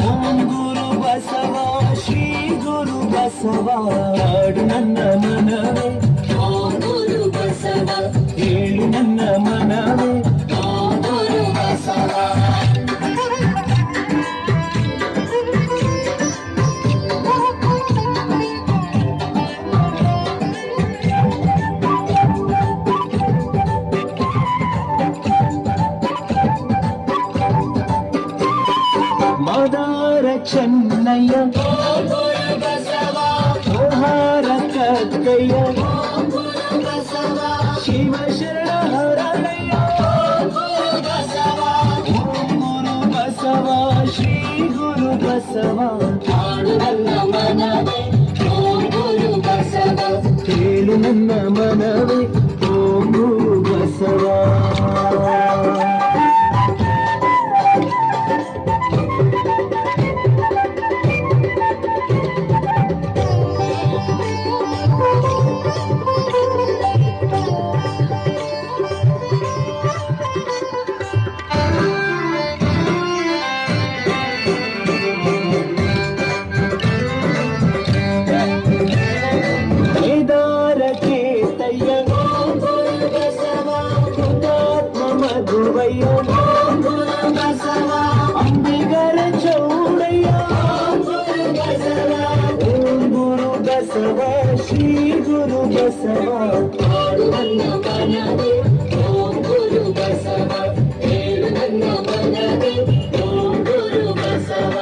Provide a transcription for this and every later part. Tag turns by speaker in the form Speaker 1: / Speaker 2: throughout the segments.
Speaker 1: ಓಂ ಗುರು ಬಸವ ಶ್ರೀ ಗುರು ಬಸವ ಹಾಡು ನನ್ನ ಮನವೇ
Speaker 2: ಓಂ ಗುರು ಬಸವ
Speaker 1: ಹೇಳು ನನ್ನ ಮನವೇ
Speaker 2: ಓಂ ಗುರು ಬಸವ
Speaker 1: ಮದಾರ ಚೆನ್ನಯ್ಯ
Speaker 2: ಓಂ ಗುರು ಬಸವ
Speaker 1: ಓಹಾರ ಕಕ್ಕಯ್ಯ
Speaker 2: ಓಂ ಗುರು ಬಸವ
Speaker 1: ಶಿವ ಶರಣ ಹರಳಯ್ಯ
Speaker 2: ಓಂ ಗುರು ಬಸವ
Speaker 1: ಓಂ ಗುರು ಬಸವ ಶ್ರೀ ಗುರು ಬಸವ
Speaker 2: ಹಾಡು ನನ್ನ ಮನವೇ ಓಂ ಗುರು ಬಸವ
Speaker 1: ಕೇಳು ನನ್ನ ಮನವೇ ಓಂ ಗುರು ಬಸವ ಕೇದಾರ ಕೇತಯ್ಯ
Speaker 2: ಓಂ ಗುರು ಬಸವ
Speaker 1: ಹುತಾತ್ಮ ಮಧುವಯ್ಯ
Speaker 2: ಓಂ ಗುರು ಬಸವ
Speaker 1: ಅಂಬಿಗರ ಚೌಡಯ್ಯ
Speaker 2: ಓಂ ಗುರು ಬಸವ
Speaker 1: ಓಂ ಗುರು ಬಸವ ಶ್ರೀ ಗುರು ಬಸವ
Speaker 2: ಹಾಡು ನನ್ನ ಮನವೇ ಓಂ ಗುರು ಬಸವ ಹೇಳು ನನ್ನ ಮನವೇ ಓಂ ಗುರು ಬಸವ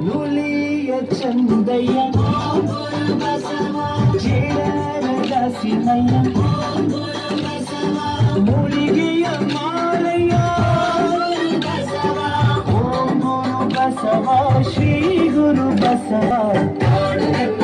Speaker 1: ನುಲಿಯ ಚಂದಯ್ಯ
Speaker 2: ಓಂ ಗುರು ಬಸವ
Speaker 1: ಜೇಡರ ದಾಸಿನಯ್ಯ
Speaker 2: ಓಂ ಗುರು ಬಸವ
Speaker 1: ಮುಳಿಗೆಯ ಮಾಲಯ್ಯ
Speaker 2: ಗುರು ಬಸವ
Speaker 1: ಓಂ ಗುರು ಬಸವ ಶ್ರೀ ಗುರು ಬಸವ
Speaker 2: ಹಾಡು ನನ್ನ